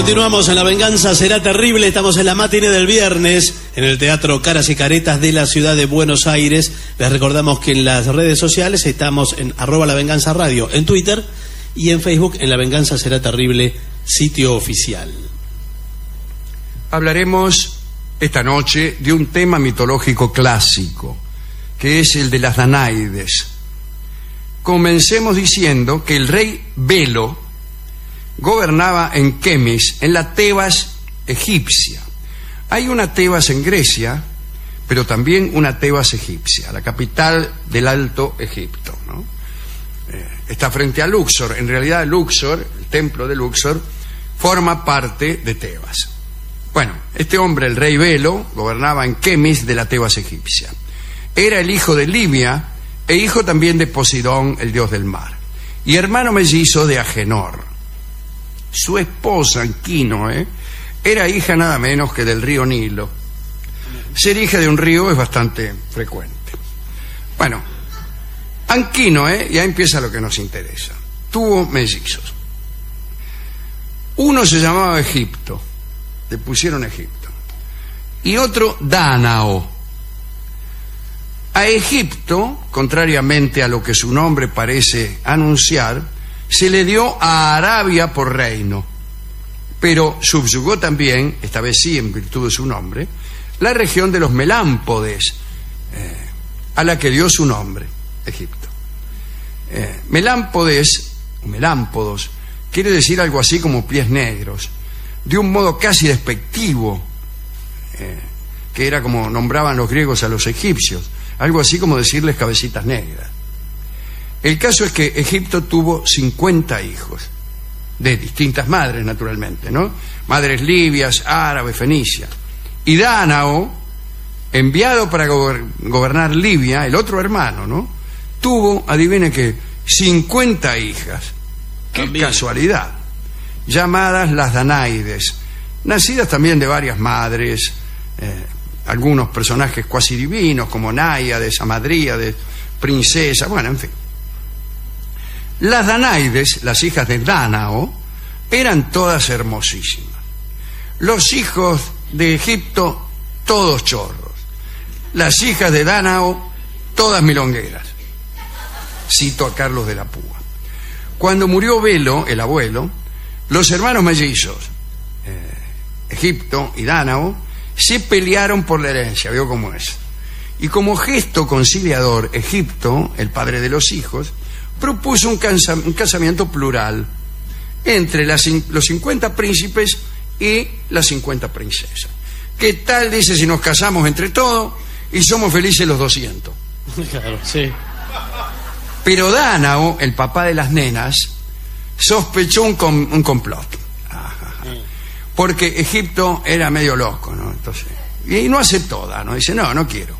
Continuamos en La Venganza Será Terrible. Estamos en la matiné del viernes en el Teatro Caras y Caretas de la ciudad de Buenos Aires. Les recordamos que en las redes sociales estamos en @lavenganzaradio en Twitter y en Facebook en La Venganza Será Terrible, sitio oficial. Hablaremos esta noche de un tema mitológico clásico, que es el de las Danaides. Comencemos diciendo que el rey Belo gobernaba en Kemis, en la Tebas egipcia. Hay una Tebas en Grecia, pero también una Tebas egipcia, la capital del Alto Egipto, ¿no? Está frente a Luxor. En realidad Luxor, el templo de Luxor, forma parte de Tebas. Bueno, este hombre, el rey Belo, gobernaba en Kemis de la Tebas egipcia. Era el hijo de Libia e hijo también de Poseidón, el dios del mar, y hermano mellizo de Agenor. Su esposa, Anquinoe, era hija nada menos que del río Nilo. Ser hija de un río es bastante frecuente. Bueno, Anquinoe, ya empieza lo que nos interesa. Tuvo mellizos. Uno se llamaba Egipto, le pusieron Egipto, y otro Dánao. A Egipto, contrariamente a lo que su nombre parece anunciar, se le dio a Arabia por reino, pero subyugó también, esta vez sí en virtud de su nombre, la región de los Melámpodes, a la que dio su nombre, Egipto. Melámpodes, o Melámpodos, quiere decir algo así como pies negros, de un modo casi despectivo, que era como nombraban los griegos a los egipcios, algo así como decirles cabecitas negras. El caso es que Egipto tuvo 50 hijos, de distintas madres, naturalmente, ¿no? Madres libias, árabes, fenicias. Y Dánao, enviado para gobernar Libia, el otro hermano, ¿no? Tuvo, adivinen qué, 50 hijas. ¡Qué también casualidad! Llamadas las Danaides, nacidas también de varias madres, algunos personajes cuasi divinos, como náyades, amadríades, princesas, bueno, en fin. Las Danaides, las hijas de Dánao, eran todas hermosísimas. Los hijos de Egipto, todos chorros. Las hijas de Dánao, todas milongueras. Cito a Carlos de la Púa. Cuando murió Belo, el abuelo, los hermanos mellizos, Egipto y Dánao, se pelearon por la herencia, ¿vio cómo es? Y como gesto conciliador, Egipto, el padre de los hijos, propuso un casamiento plural entre los 50 príncipes y las 50 princesas. ¿Qué tal, dice, si nos casamos entre todos y somos felices los 200? Claro, sí. Pero Dánao, el papá de las nenas, sospechó un complot. Porque Egipto era medio loco, ¿no? Entonces, y no aceptó Dánao, dice, no quiero.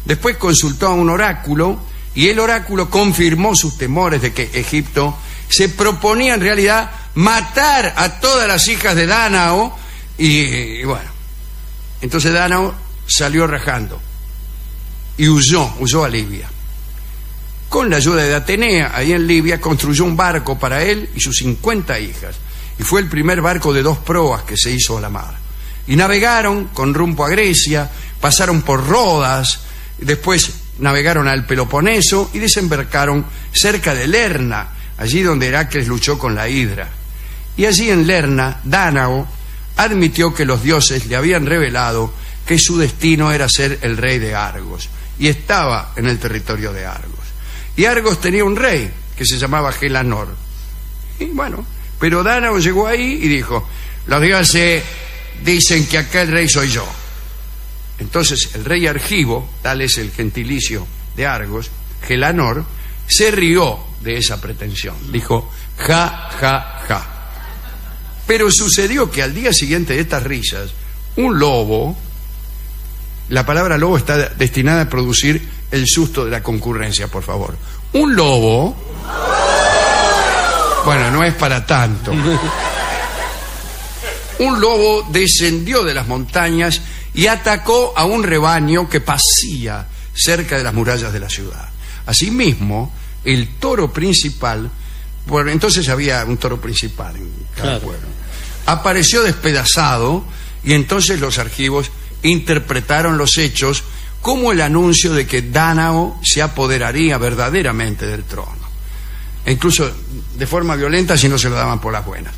Después consultó a un oráculo y el oráculo confirmó sus temores de que Egipto se proponía en realidad matar a todas las hijas de Dánao y bueno, entonces Dánao salió rajando y huyó a Libia. Con la ayuda de Atenea, ahí en Libia, construyó un barco para él y sus 50 hijas, y fue el primer barco de 2 proas que se hizo a la mar. Y navegaron con rumbo a Grecia, pasaron por Rodas, después navegaron al Peloponeso y desembarcaron cerca de Lerna, allí donde Heracles luchó con la Hidra. Y allí en Lerna, Dánao admitió que los dioses le habían revelado que su destino era ser el rey de Argos, y estaba en el territorio de Argos. Y Argos tenía un rey que se llamaba Gelanor. Y bueno, pero Dánao llegó ahí y dijo, los dioses dicen que aquel rey soy yo. Entonces el rey Argivo, tal es el gentilicio de Argos, Gelanor, se rió de esa pretensión. Dijo, ja, ja, ja. Pero sucedió que al día siguiente de estas risas, un lobo, la palabra lobo está destinada a producir el susto de la concurrencia, por favor. Un lobo, bueno, no es para tanto. Un lobo descendió de las montañas y atacó a un rebaño que pasía cerca de las murallas de la ciudad. Asimismo, el toro principal, bueno, entonces había un toro principal en cada pueblo. apareció despedazado y entonces los argivos interpretaron los hechos como el anuncio de que Dánao se apoderaría verdaderamente del trono, e incluso de forma violenta si no se lo daban por las buenas.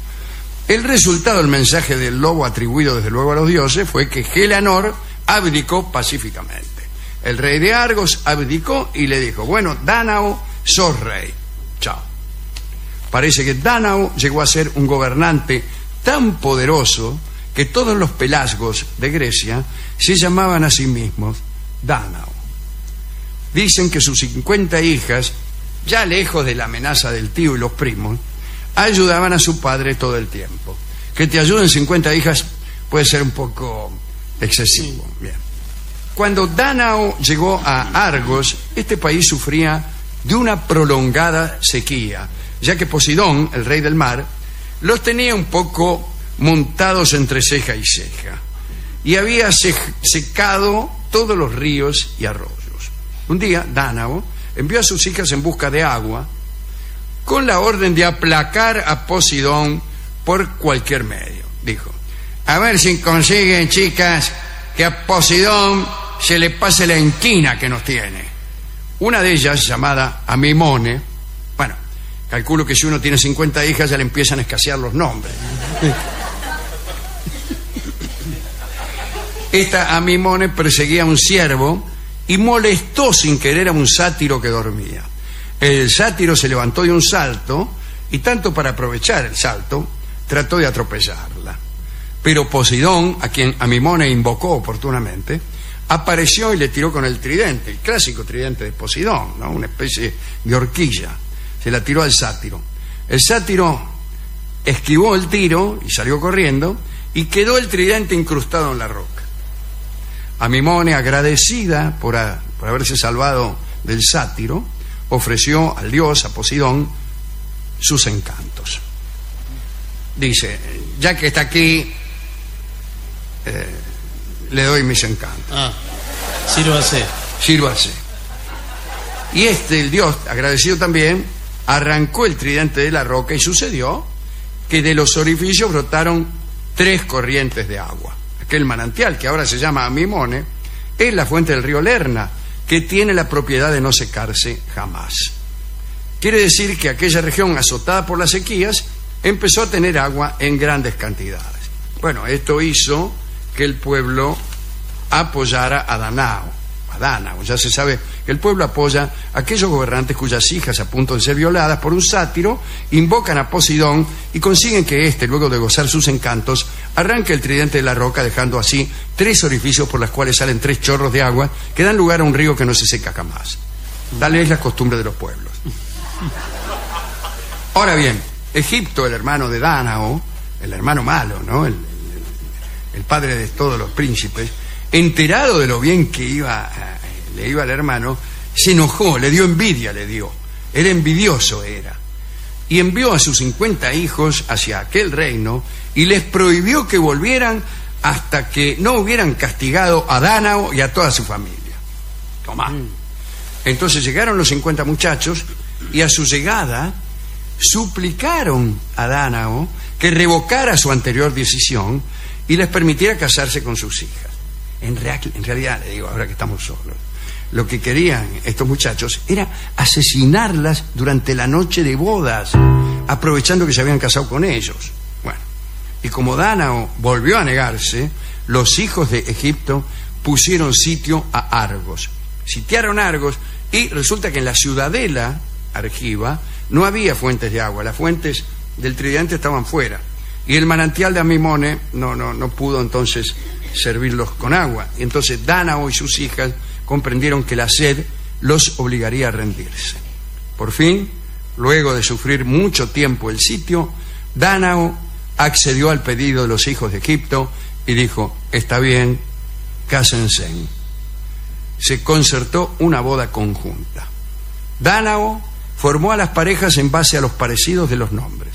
El resultado del mensaje del lobo, atribuido desde luego a los dioses, fue que Helianor abdicó pacíficamente. El rey de Argos abdicó y le dijo: bueno, Dánao, sos rey, chao. Parece que Dánao llegó a ser un gobernante tan poderoso que todos los pelasgos de Grecia se llamaban a sí mismos Dánao. Dicen que sus 50 hijas, ya lejos de la amenaza del tío y los primos, ayudaban a su padre todo el tiempo. Que te ayuden 50 hijas puede ser un poco excesivo. Bien. Cuando Dánao llegó a Argos, este país sufría de una prolongada sequía, ya que Poseidón, el rey del mar, los tenía un poco montados entre ceja y ceja, y había secado todos los ríos y arroyos. Un día, Dánao envió a sus hijas en busca de agua, con la orden de aplacar a Poseidón por cualquier medio. Dijo: a ver si consiguen, chicas, que a Poseidón se le pase la inquina que nos tiene. Una de ellas, llamada Amimone, bueno, calculo que si uno tiene 50 hijas ya le empiezan a escasear los nombres. Esta Amimone perseguía a un ciervo y molestó sin querer a un sátiro que dormía. El sátiro se levantó de un salto y, tanto para aprovechar el salto, trató de atropellarla. Pero Poseidón, a quien Amimone invocó oportunamente, apareció y le tiró con el tridente, el clásico tridente de Poseidón, ¿no? Una especie de horquilla. Se la tiró al sátiro. El sátiro esquivó el tiro y salió corriendo, y quedó el tridente incrustado en la roca. Amimone, agradecida por haberse salvado del sátiro, ofreció al dios, a Poseidón, sus encantos. Dice: ya que está aquí, le doy mis encantos. Sírvase. Y el dios, agradecido también, arrancó el tridente de la roca, y sucedió que de los orificios brotaron 3 corrientes de agua. Aquel manantial, que ahora se llama Amimone, es la fuente del río Lerna, que tiene la propiedad de no secarse jamás. Quiere decir que aquella región, azotada por las sequías, empezó a tener agua en grandes cantidades. Bueno, esto hizo que el pueblo apoyara a Dánao. Ya se sabe que el pueblo apoya a aquellos gobernantes cuyas hijas, a punto de ser violadas por un sátiro, invocan a Poseidón y consiguen que éste, luego de gozar sus encantos, arranque el tridente de la roca, dejando así 3 orificios por los cuales salen 3 chorros de agua que dan lugar a un río que no se seca jamás. Tal es la costumbre de los pueblos. Ahora bien, Egipto, el hermano de Dánao, el hermano malo, ¿no? El padre de todos los príncipes, enterado de lo bien que le iba al hermano, se enojó, le dio envidia, era envidioso, y envió a sus 50 hijos hacia aquel reino y les prohibió que volvieran hasta que no hubieran castigado a Dánao y a toda su familia. Tomá. Entonces llegaron los 50 muchachos y, a su llegada, suplicaron a Dánao que revocara su anterior decisión y les permitiera casarse con sus hijas. En realidad, le digo, ahora que estamos solos, lo que querían estos muchachos era asesinarlas durante la noche de bodas, aprovechando que se habían casado con ellos. Bueno, y como Dánao volvió a negarse, los hijos de Egipto pusieron sitio a Argos. Sitiaron Argos, y resulta que en la ciudadela argiva no había fuentes de agua, las fuentes del tridente estaban fuera, y el manantial de Amimone no pudo entonces servirlos con agua. Y entonces Dánao y sus hijas comprendieron que la sed los obligaría a rendirse. Por fin, luego de sufrir mucho tiempo el sitio, Dánao accedió al pedido de los hijos de Egipto y dijo: está bien, cásense. Se concertó una boda conjunta. Dánao formó a las parejas en base a los parecidos de los nombres.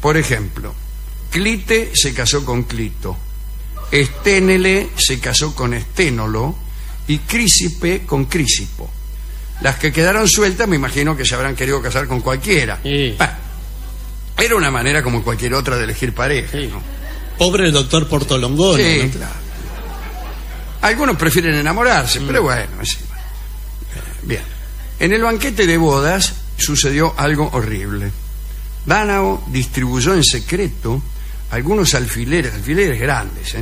Por ejemplo, Clite se casó con Clito, Esténele se casó con Esténolo y Crísipe con Crísipo. Las que quedaron sueltas me imagino que se habrán querido casar con cualquiera. Era una manera como cualquier otra de elegir pareja, Sí. ¿no? Pobre el doctor Portolongono, Sí, ¿no? claro. Algunos prefieren enamorarse, pero bueno, sí. Bien. En el banquete de bodas sucedió algo horrible. Dánao distribuyó en secreto algunos alfileres grandes,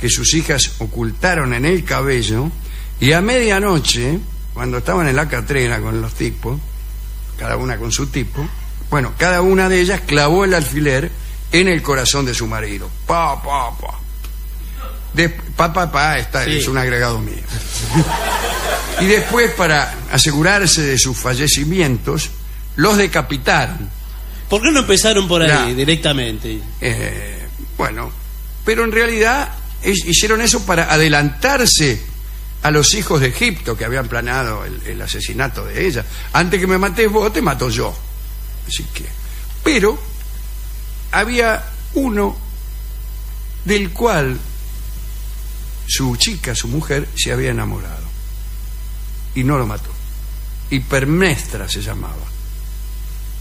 que sus hijas ocultaron en el cabello, y a medianoche, cuando estaban en la catrera con los tipos, cada una con su tipo, bueno, cada una de ellas clavó el alfiler en el corazón de su marido. Pa, pa, pa. Sí. Es un agregado mío. Y después, para asegurarse de sus fallecimientos, los decapitaron. ¿Por qué no empezaron por ahí Claro. directamente? Bueno, pero en realidad hicieron eso para adelantarse a los hijos de Egipto que habían planeado el asesinato de ella. Antes que me mates vos, te mato yo. Así que, pero había uno del cual su chica, su mujer, se había enamorado y no lo mató. Hipermnestra se llamaba,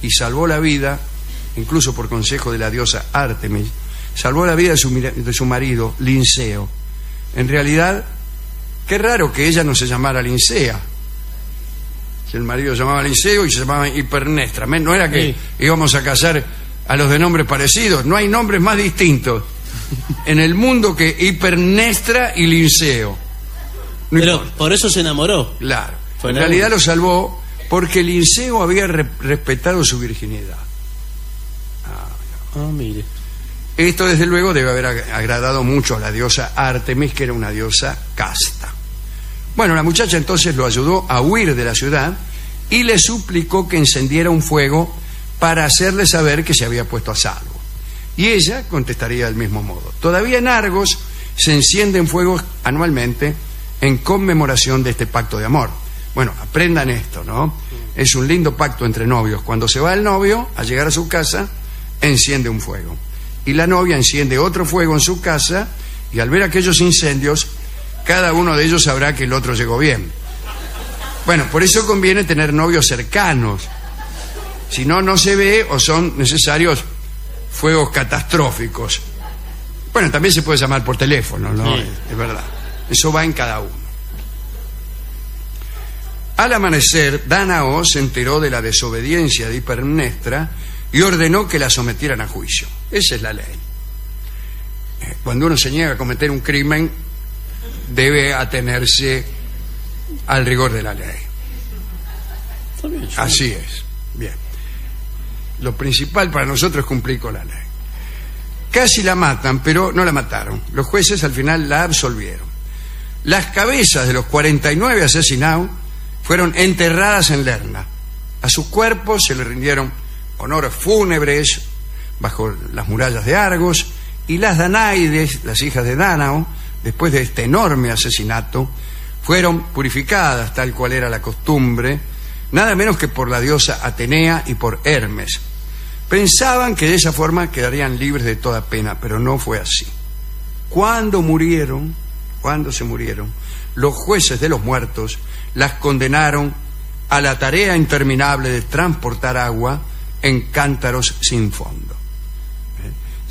y salvó la vida, incluso por consejo de la diosa Artemis, salvó la vida de su marido, Linceo. En realidad, qué raro que ella no se llamara Lincea. Si el marido se llamaba Linceo y se llamaba Hipermnestra. No era que íbamos a casar a los de nombres parecidos. No hay nombres más distintos en el mundo que Hipermnestra y Linceo. No Pero importa. por eso se enamoró. Claro. Fue En la realidad una. lo salvó porque Linceo había respetado su virginidad. Ah, mire. Esto, desde luego, debe haber agradado mucho a la diosa Artemis, que era una diosa casta. Bueno, la muchacha entonces lo ayudó a huir de la ciudad y le suplicó que encendiera un fuego para hacerle saber que se había puesto a salvo. Y ella contestaría del mismo modo. Todavía en Argos se encienden fuegos anualmente en conmemoración de este pacto de amor. Bueno, aprendan esto, ¿no? Es un lindo pacto entre novios. Cuando se va el novio, al llegar a su casa, enciende un fuego. Y la novia enciende otro fuego en su casa, y al ver aquellos incendios, cada uno de ellos sabrá que el otro llegó bien. Bueno, por eso conviene tener novios cercanos. Si no, no se ve, o son necesarios fuegos catastróficos. Bueno, también se puede llamar por teléfono, ¿no? Sí. Es verdad. Eso va en cada uno. Al amanecer, Dánao se enteró de la desobediencia de Hipermnestra y ordenó que la sometieran a juicio. Esa es la ley. Cuando uno se niega a cometer un crimen, debe atenerse al rigor de la ley. Está bien, sí. Así es. Bien. Lo principal para nosotros es cumplir con la ley. Casi la matan, pero no la mataron. Los jueces al final la absolvieron. Las cabezas de los 49 asesinados fueron enterradas en Lerna. A sus cuerpos se le rindieron honores fúnebres bajo las murallas de Argos, y las Danaides, las hijas de Dánao, después de este enorme asesinato, fueron purificadas tal cual era la costumbre, nada menos que por la diosa Atenea y por Hermes. Pensaban que de esa forma quedarían libres de toda pena, pero no fue así. Cuando se murieron, los jueces de los muertos las condenaron a la tarea interminable de transportar agua en cántaros sin fondo.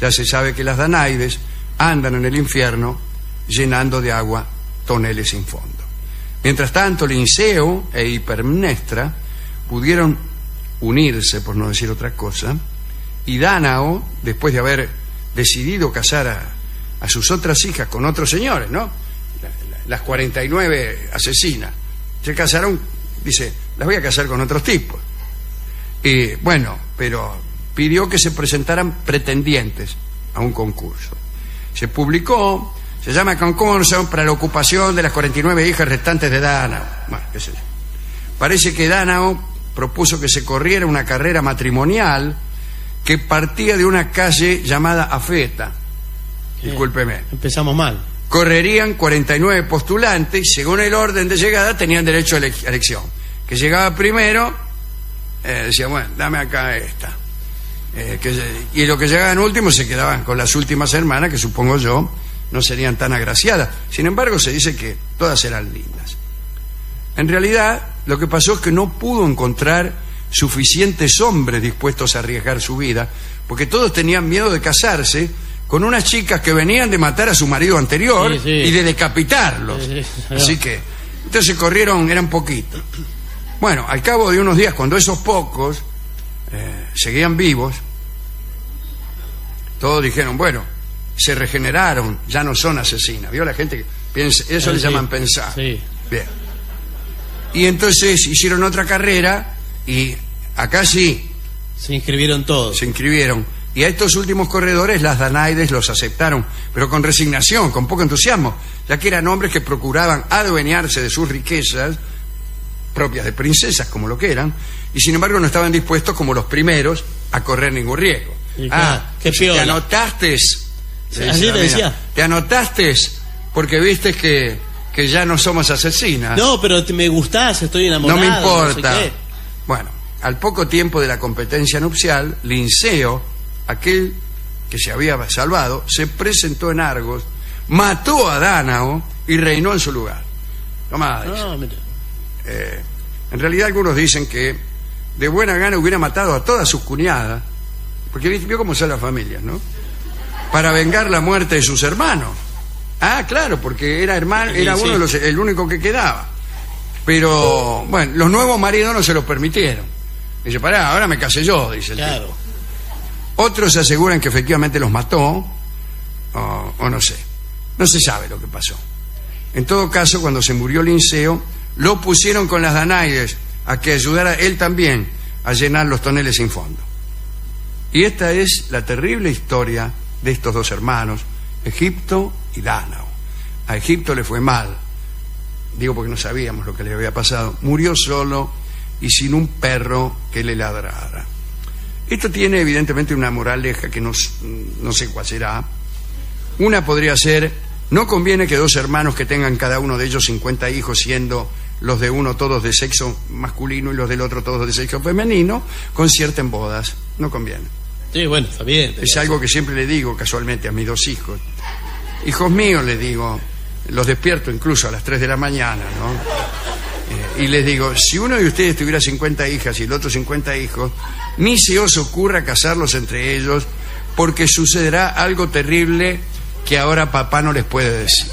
Ya se sabe que las Danaides andan en el infierno llenando de agua toneles sin fondo. Mientras tanto, Linceo e Hipermnestra pudieron unirse, por no decir otra cosa, y Dánao, después de haber decidido casar a sus otras hijas con otros señores, ¿no? Las 49 asesinas, se casaron, dice, las voy a casar con otros tipos. Y bueno, pero pidió que se presentaran pretendientes a un concurso. Se publicó, se llama concurso para la ocupación de las 49 hijas restantes de Dánao. Bueno, qué sé yo. Parece que Dánao propuso que se corriera una carrera matrimonial que partía de una calle llamada Afeta. Discúlpeme. Empezamos mal. Correrían 49 postulantes y según el orden de llegada tenían derecho a elección. Que llegaba primero, decía, bueno, dame acá esta. Y los que llegaban últimos se quedaban con las últimas hermanas, que supongo yo no serían tan agraciadas. Sin embargo, se dice que todas eran lindas. En realidad, lo que pasó es que no pudo encontrar suficientes hombres dispuestos a arriesgar su vida, porque todos tenían miedo de casarse con unas chicas que venían de matar a su marido anterior y de decapitarlos. Así que, entonces corrieron, eran poquitos. Bueno, al cabo de unos días, cuando esos pocos seguían vivos, todos dijeron, bueno, se regeneraron, ya no son asesinas. ¿Vio la gente que piensa? Eso le llaman pensar. Bien. Y entonces hicieron otra carrera y acá sí. Se inscribieron todos. Se inscribieron. Y a estos últimos corredores las Danaides los aceptaron, pero con resignación, con poco entusiasmo, ya que eran hombres que procuraban adueñarse de sus riquezas, propias de princesas como lo que eran, y sin embargo no estaban dispuestos, como los primeros, a correr ningún riesgo. Qué piola. Te anotaste, así le decía. Te anotaste porque viste que ya no somos asesinas. No, pero me gustás, estoy enamorado. No me importa. No sé qué. Bueno, al poco tiempo de la competencia nupcial, Linceo, aquel que se había salvado, se presentó en Argos, mató a Dánao y reinó en su lugar. Tomá, en realidad algunos dicen que de buena gana hubiera matado a todas sus cuñadas, porque vio cómo son las familias, ¿no? Para vengar la muerte de sus hermanos. Ah, claro, porque era hermano, era uno de los, el único que quedaba. Pero, bueno, los nuevos maridos no se lo permitieron. Dice, pará, ahora me casé yo, dice el tipo. Otros aseguran que efectivamente los mató, o no sé. No se sabe lo que pasó. En todo caso, cuando se murió Linceo, lo pusieron con las Danaides a que ayudara él también a llenar los toneles sin fondo. Y esta es la terrible historia de estos dos hermanos, Egipto y Dánao. A Egipto le fue mal, digo porque no sabíamos lo que le había pasado. Murió solo y sin un perro que le ladrara. Esto tiene evidentemente una moraleja que no sé cuál será. Una podría ser: no conviene que dos hermanos que tengan cada uno de ellos 50 hijos, siendo los de uno todos de sexo masculino y los del otro todos de sexo femenino, concierten bodas. No conviene. Sí, bueno, está bien. Es algo que siempre le digo casualmente a mis dos hijos. Hijos míos, les digo, los despierto incluso a las 3 de la mañana, ¿no? Y les digo, si uno de ustedes tuviera 50 hijas y el otro 50 hijos, ni se os ocurra casarlos entre ellos, porque sucederá algo terrible que ahora papá no les puede decir.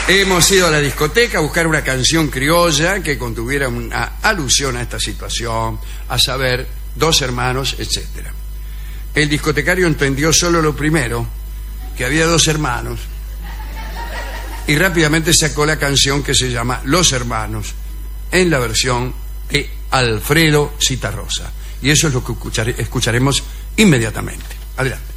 Hemos ido a la discoteca a buscar una canción criolla que contuviera una alusión a esta situación, a saber, dos hermanos, etc. El discotecario entendió solo lo primero, que había dos hermanos, y rápidamente sacó la canción que se llama Los Hermanos, en la versión de Alfredo Zitarrosa. Y eso es lo que escucharemos inmediatamente. Adelante.